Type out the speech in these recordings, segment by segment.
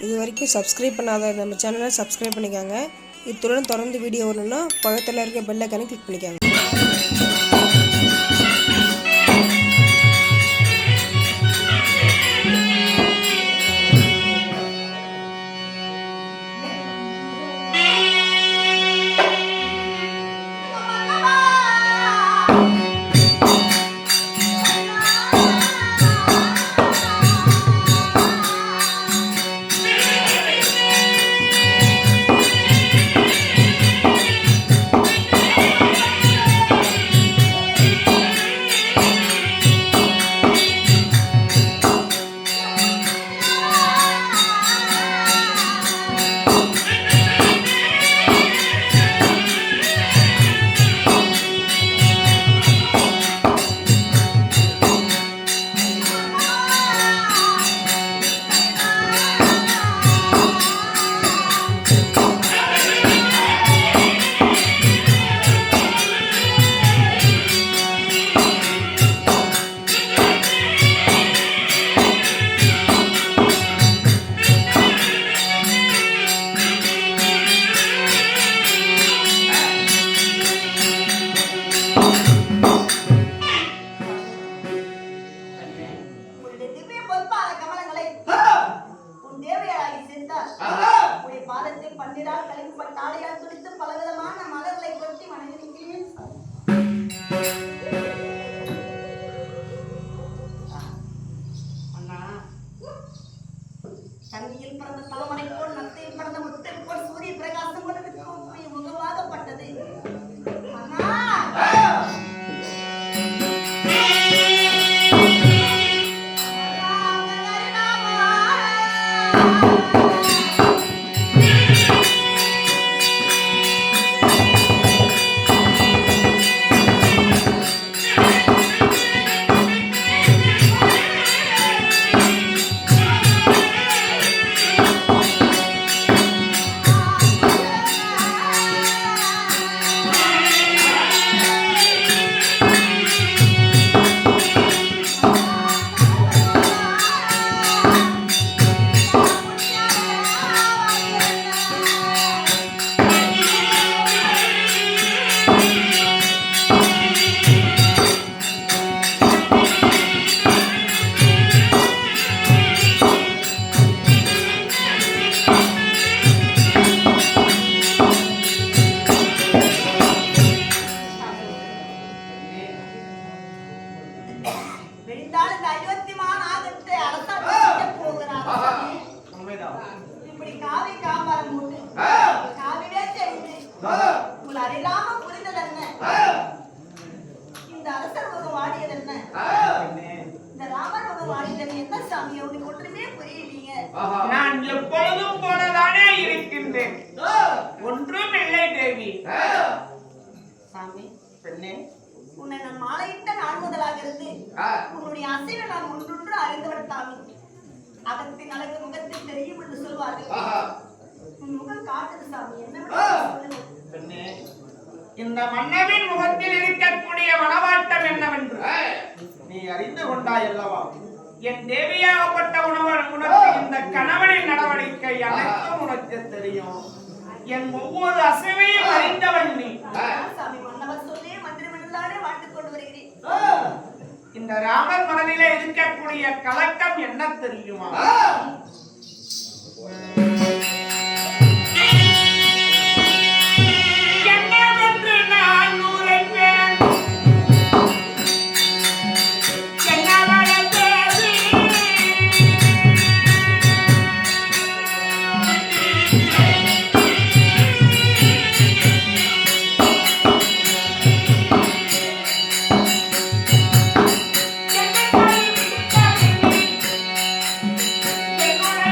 இது வரைக்கும் சப்ஸ்கிரைப் பண்ணாத நம்ம சேனலை சப்ஸ்கிரைப் பண்ணிக்கோங்க. இத்துடன் தொடர்ந்து வீடியோ வரணும்னா பக்கத்தில் இருக்க பெல் ஐகானை கிளிக் பண்ணிக்கோங்க. பன்னிரால் கலைப்பட்ட ஆடையால் துடித்து பலவிதமான மலர்களை கொட்டி வணங்குகிறேன். அண்ணா, தண்ணியில் பிறந்த தாமரை போல் நத்தையில் பிறந்த முத்தை போல் சூரிய பிரகாசம் போல முகமாகப்பட்டது. அண்ணா நான் எப்பொழுதும் போலதானே இருக்கின்றேன். ஒன்றும் இல்லை தேவி. சாமி, பெண்ணே, உன்னை நான் மாலையிட்ட நாள் முதலாக இருந்து உன்னுடைய அசைவை நான் ஒன்றொன்று அறிந்தவர் சாமி. அகத்தின் அழகு முகத்தில் தெரியும் என்று சொல்வார்கள். உன் முகம் காட்டுது சாமி. என்ன பெண்ணே, இந்த மன்னவின் முகத்தில் இருக்கக்கூடிய மனவாட்டம் என்னவென்று நீ அறிந்து கொண்டாய் அல்லவா? என் தேவியாகப்பட்ட உனக்கு இந்த கணவனின் நடவடிக்கை அனைத்தும் உனக்கு தெரியும். என் ஒவ்வொரு அசைவையும் அறிந்தவன் நீ. இந்த ராமர் மனதிலே இருக்கக்கூடிய கலக்கம் என்ன தெரியுமா? என்னோட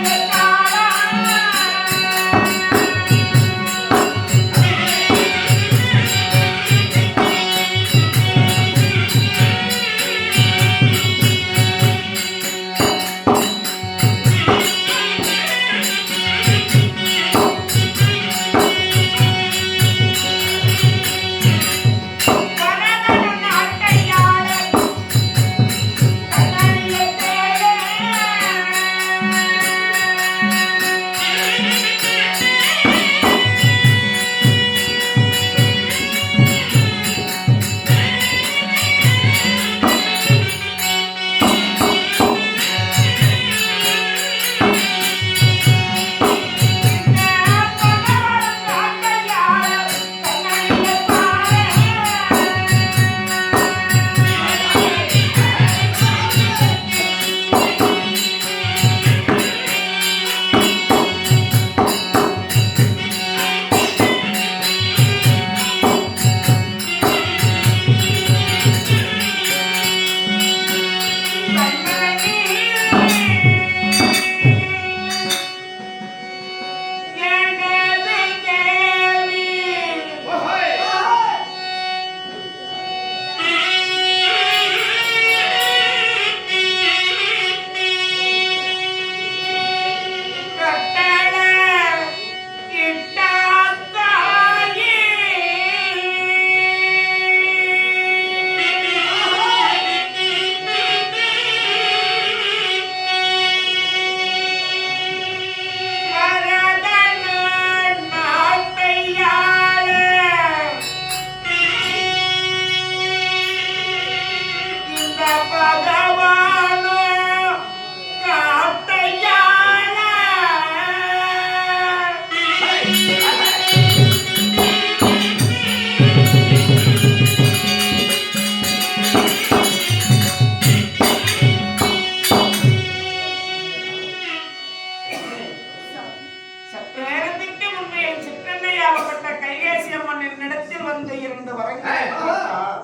என் சிற்றன்னையாகப்பட்ட கைகேசி அம்மன் என்னிடத்தில் வந்து 2 வரங்களை கொடுத்தார்.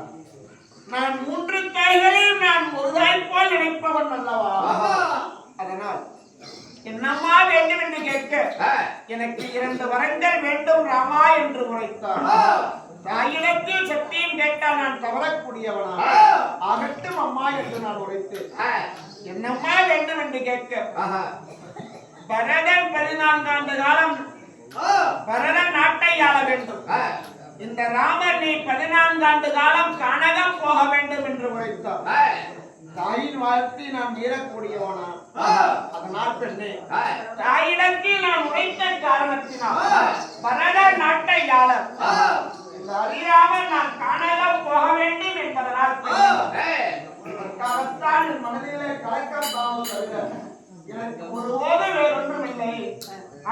நான் 3 தாய்களையும் நான் ஒரு தாய் போல் நினைப்பவன் அல்லவா? அதனால் என்னம்மா வேண்டும் என்று கேட்க எனக்கு 2 வரங்கள் வேண்டும் ராமா என்று உரைத்தார். தாயிடத்தில் சத்தியம் கேட்டால் நான் தவறக்கூடியவனா? ஆகட்டும் அம்மா என்று நான் உரைத்தேன். என்னம்மா வேண்டும் என்று கேட்க பரதன் 14 ஆண்டு காலம் பரதன் நாட்டை ஆள வேண்டும். இந்த ராமர் நீ 14 ஆண்டு காலம் கனகம் போக வேண்டும் என்று உரைத்தார். தாயின் வாழ்த்தி நான் மீறக்கூடியவனா? அதனால் பெண்ணே தாயிடத்தில் நான் உரைத்த காரணத்தினால் பரதன் நாட்டை ஆள அறியாமல் நான் கனகம் போக வேண்டும் என்பதனால் அதற்காகத்தான் என் மனதிலே கலக்கம் தாமல் தவிர எனக்கு ஒருபோது வேறொன்றும் இல்லை.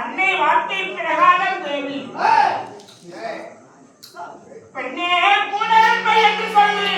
அன்னை வார்த்தை பிரகாரம் தேவி பெண்ணே கூட என்று சொல்லி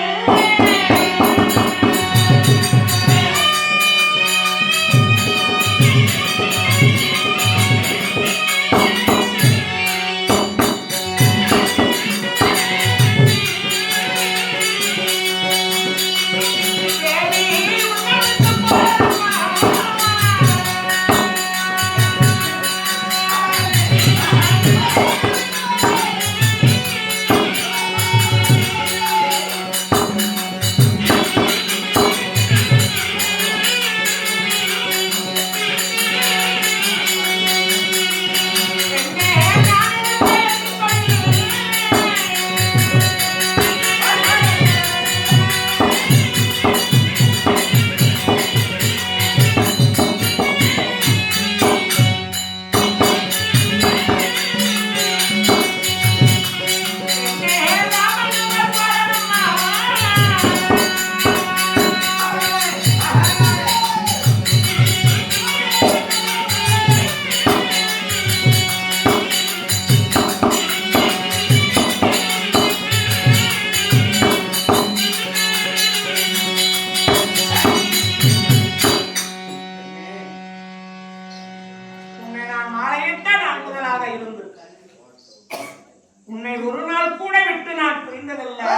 உன்னை ஒரு நாள் கூட விட்டு நான் புரிந்ததில்லை.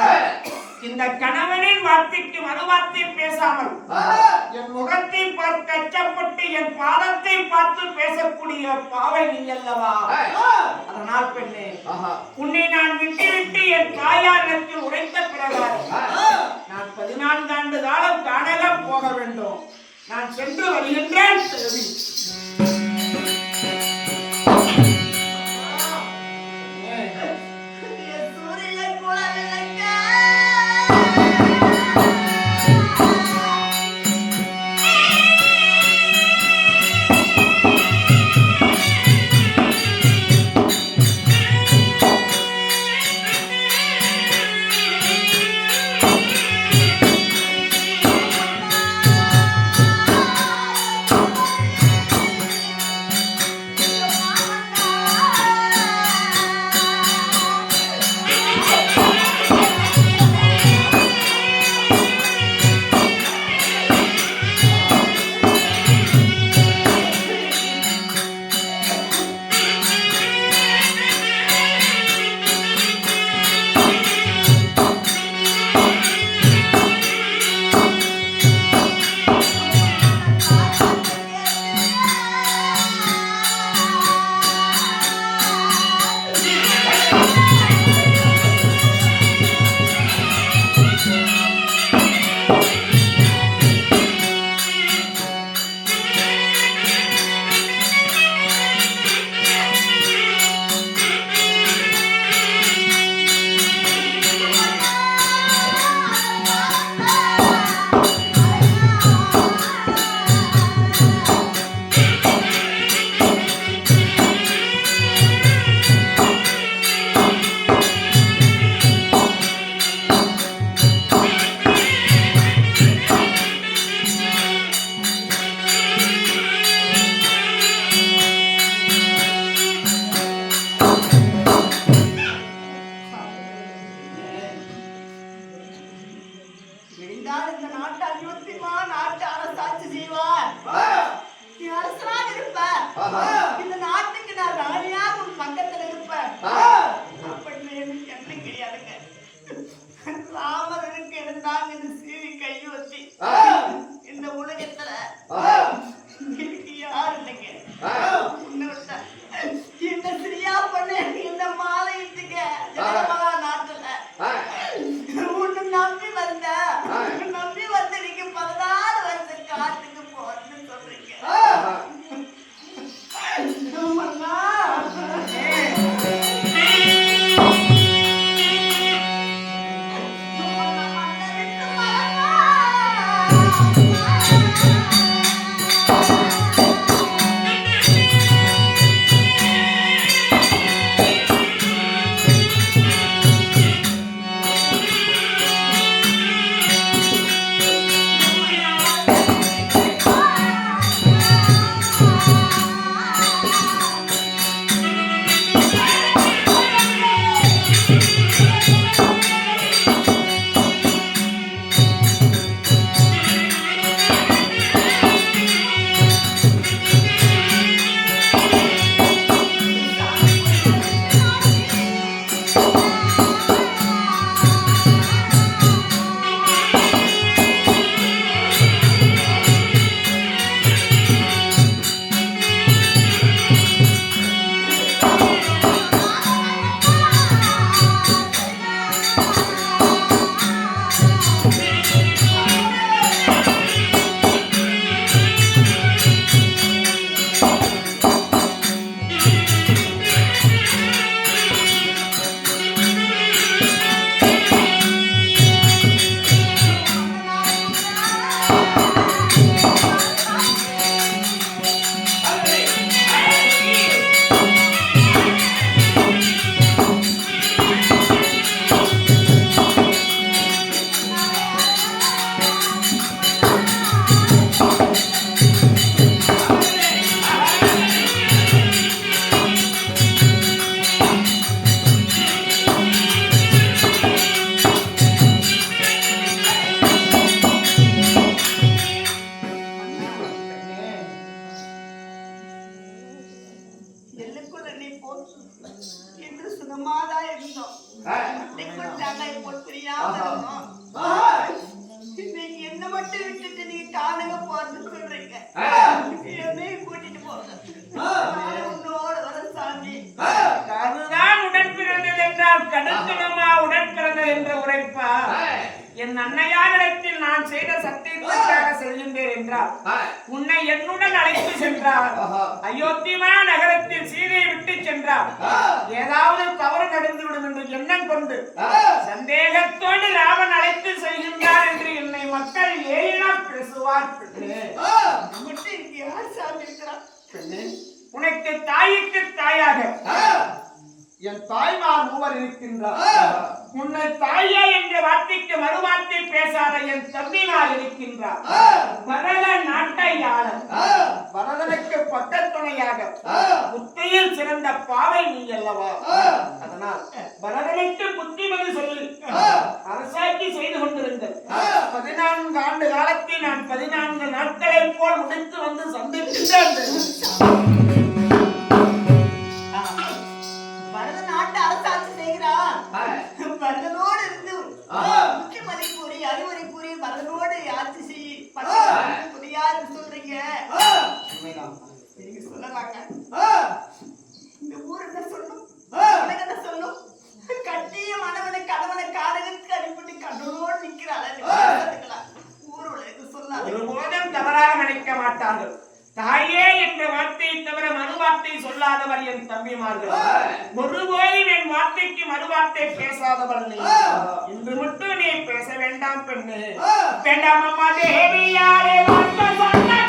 இந்த கணவனின் வார்த்தைக்கு மறுவார்த்தை பேசாமல் என் முகத்தை பார்த்து அச்சப்பட்டு என் பாதத்தை பார்த்து பேசக்கூடிய பாவை நீ அல்லவா? அதனால் பெண்ணே உன்னை நான் விட்டுவிட்டு என் தாயாரிடத்தில் உரைத்த பிறகு நான் 14 ஆண்டு காலம் காணலாம் போக வேண்டும். நான் சென்று வருகின்றேன். இந்த நாட்டுக்கு நான் ராணியாக உன் பக்கத்துல நீ போட்டு என்று சுகமாதான் இருந்தோம். நாங்க இப்போ தெரியாம இருந்தோம். இன்னைக்கு என்ன மட்டும் விட்டுட்டு நீங்க காணங்க போறதுன்னு சொல்றீங்க. என்னையும் கூட்டிட்டு போங்க. உன்னோட வர சாமி. அதுதான் உடன் பிறந்தது என்றால் கடுக்கணுமா உடன் பிறந்தது என்று உரைப்பா. என் அன்னையாரிடத்தில் நான் செய்த சத்தியத்திற்காக செல்கின்றேன் என்றார். உன்னை என்னுடன் அழைத்து சென்றார். அயோத்திமா நகரத்தில் சீதையை விட்டு சென்றார். ஏதாவது தவறு நடந்துவிடும் என்று எண்ணம் கொண்டு சந்தேகத்தோடு ராமன் அழைத்து செல்கின்றார் என்று என்னை மக்கள் ஏனா பேசுவார். உனக்கு தாய்க்கு தாயாக என் தாய்மார் மூவர் இருக்கின்றார். உன்னை தாயே என்ற வார்த்தைக்கு மறுவார்த்தை பேசாத என் தம்பிமார் இருக்கின்றார். பரத நாட்டை ஆள பரதனுக்கு பக்கத்துணையாக புத்தியில் சிறந்த பாவை நீ அல்லவா. அதனால் பரதனுக்கு புத்திமதி சொல்லி அரசாட்சி செய்து கொண்டிருந்த 14 ஆண்டு காலத்தை நான் 14 நாட்களை போல் முடித்து வந்து சந்திக்கின்றேன். பரதனோடு இருந்து முக்கியமதி கூறி அறிவுரை கூறி பரதனோடு ஆட்சி செய்ய புரியாது சொல்றீங்க. நீங்க சொல்லலாங்க. இந்த ஊர் என்ன சொல்லும், உலகம் என்ன சொல்லும்? கட்டிய மனவனை கணவனை காதலுக்கு அனுப்பிட்டு கண்ணோடு நிக்கிறாள். ஊர் உலகம் சொல்லாது. ஒருபோதும் தவறாக நினைக்க மாட்டார்கள். தாயே என்ற வார்த்தையை தவிர மறுவார்த்தை சொல்லாதவர் என் தம்பிமார்கள். ஒருபோதும் என் வார்த்தைக்கு மறுவார்த்தை பேசாதவர் நீ. இன்று மட்டும் நீ பேச வேண்டாம் பெண்ணு. வேண்டாம் அம்மா தேவியாரே வார்த்தை சொன்ன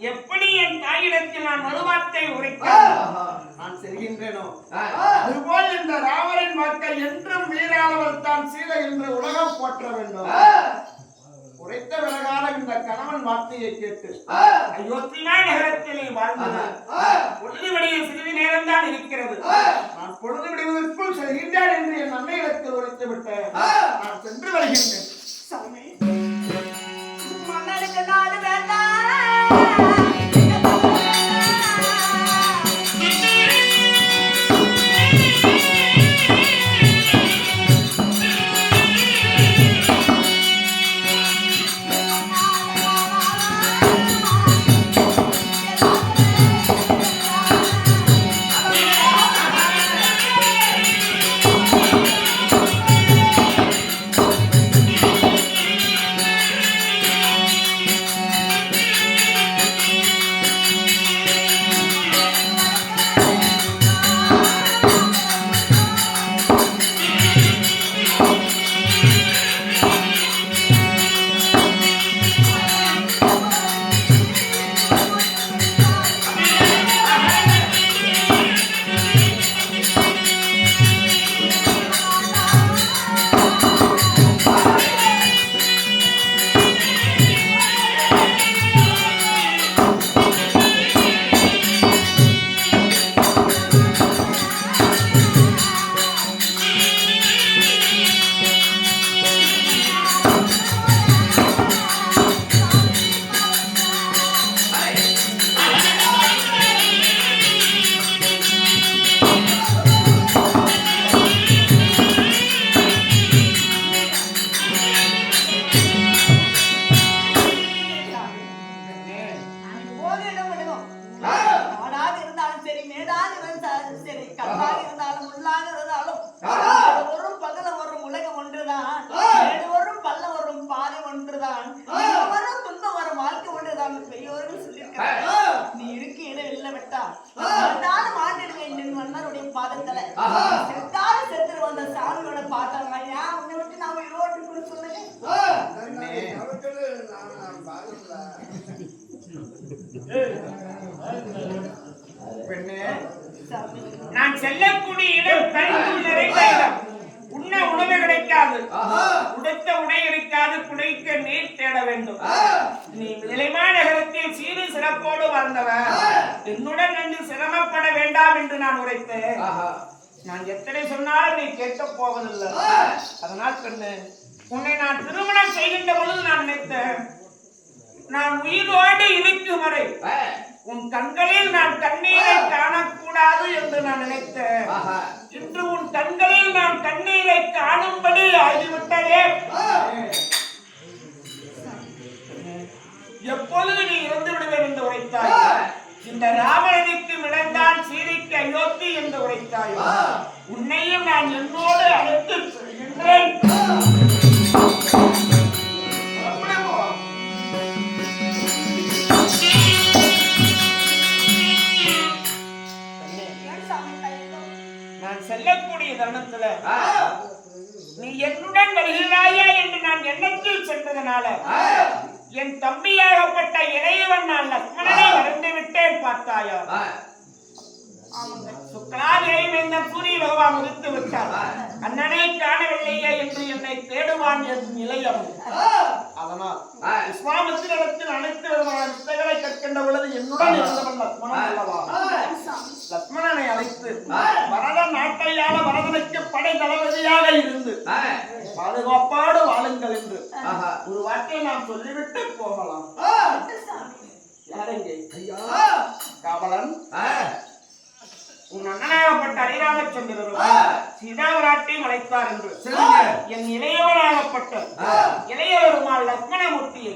எப்படி என் தாயிடத்தில் நான் மறுவார்த்தை உரைக்க நான் செல்கின்றேனோ அதுபோல் இந்த ராமரின் மக்கள் என்றும் வீராளவள் தான் சீதை என்று உலகம் போற்ற வேண்டும். உரைத்த விலகான இந்த கணவன் வார்த்தையை கேட்டு அயோத்தியா நகரத்திலே வாழ்ந்தது. பொழுது விடிய சிறிது நேரம் தான் இருக்கிறது. நான் பொழுது விடுவதற்குள் செல்கின்றேன் என்று என் அன்னையிடத்தில் உரைத்து விட்டேன். நான் சென்று வருகின்றேன். மன்னனுக்கு நாடு வேண்டாம். பெரியோர்கள் சொல்லியிருக்காங்க. நீ இருக்க இடம் இல்ல விட்டா மாட்டிடுவேன் மன்னர் செத்தாலும் செத்துரு வந்த சாமியோட பார்த்தாங்க ஏன் உன்னை விட்டு நான் உயிரோடு கூட சொல்லுங்க பெண்ணே, சாமி நான் செல்லக்கூடிய இடம் கல்வி நிறைந்த இடம். உண்ண உணவு கிடைக்காது, உடுத்த உடை கிடைக்காது, குடிக்க நீர் தேட வேண்டும். நீ நிலைமா நகரத்தில் சீரு சிறப்போடு வாழ்ந்தவர், என்னுடன் வந்து சிரமப்பட வேண்டாம் என்று நான் உரைத்தேன். நான் எத்தனை சொன்னாலும் நீ கேட்க போவதில்லை. அதனால் பெண்ணு, உன்னை நான் திருமணம் செய்கின்ற பொழுது நான் நினைத்தேன், நான் உயிரோடு இருக்கும் வரை உன் கண்களில் நான் கண்ணீரை காணக்கூடாது என்று நான் நினைத்தேன். இன்று உன் கண்களில் நான் கண்ணீரை காணும்படி ஆகிவிட்டதே. எப்பொழுது நீ இறந்து விடுவேன் என்று உரைத்தாய். இந்த ராவணனுக்கு மிடந்தான் சீதைக்கு அயோத்தி என்று உரைத்தாய். உன்னையும் நான் என்னோடு அழைத்து செல்கின்றேன். நான் செல்லக்கூடிய தருணத்துல நீ என்னுடன் வருகிறாயா என்று நான் எண்ணத்தில் சென்றதனால என் தம்பியாகப்பட்ட இளையவன் நான் லக்ஷ்மணனை மறந்து விட்டேன் பார்த்தாயா. சுக்லாதேவின் சூரிய பகவான் உதித்து விட்டார். அண்ணனை காணவில்லையே என்று என்னை தேடுவான் என் நிலையம். அதனால் விஸ்வாமித்திரத்தில் அனைத்து விதமான வித்தைகளை கற்கின்ற பொழுது என்னுடன் இருந்தவன் லக்ஷ்மணன் அல்லவா. லக்ஷ்மணனை அழைத்து பரத நாட்டையாள பரதனுக்கு படை தளபதியாக இருந்து பாதுகாப்பாடு வாழுங்கள் என்று ஒரு வார்த்தையை நாம் சொல்லிவிட்டு போகலாம். யாரெங்கே காவலன்? உன் அண்ணனாகப்பட்ட அரிராமச்சந்திரன் சீதாவிராட்டையும் அழைத்தார் என்று என் இளையவனாகப்பட்ட இளையவருமாள் லக்ஷ்மணமூர்த்தியை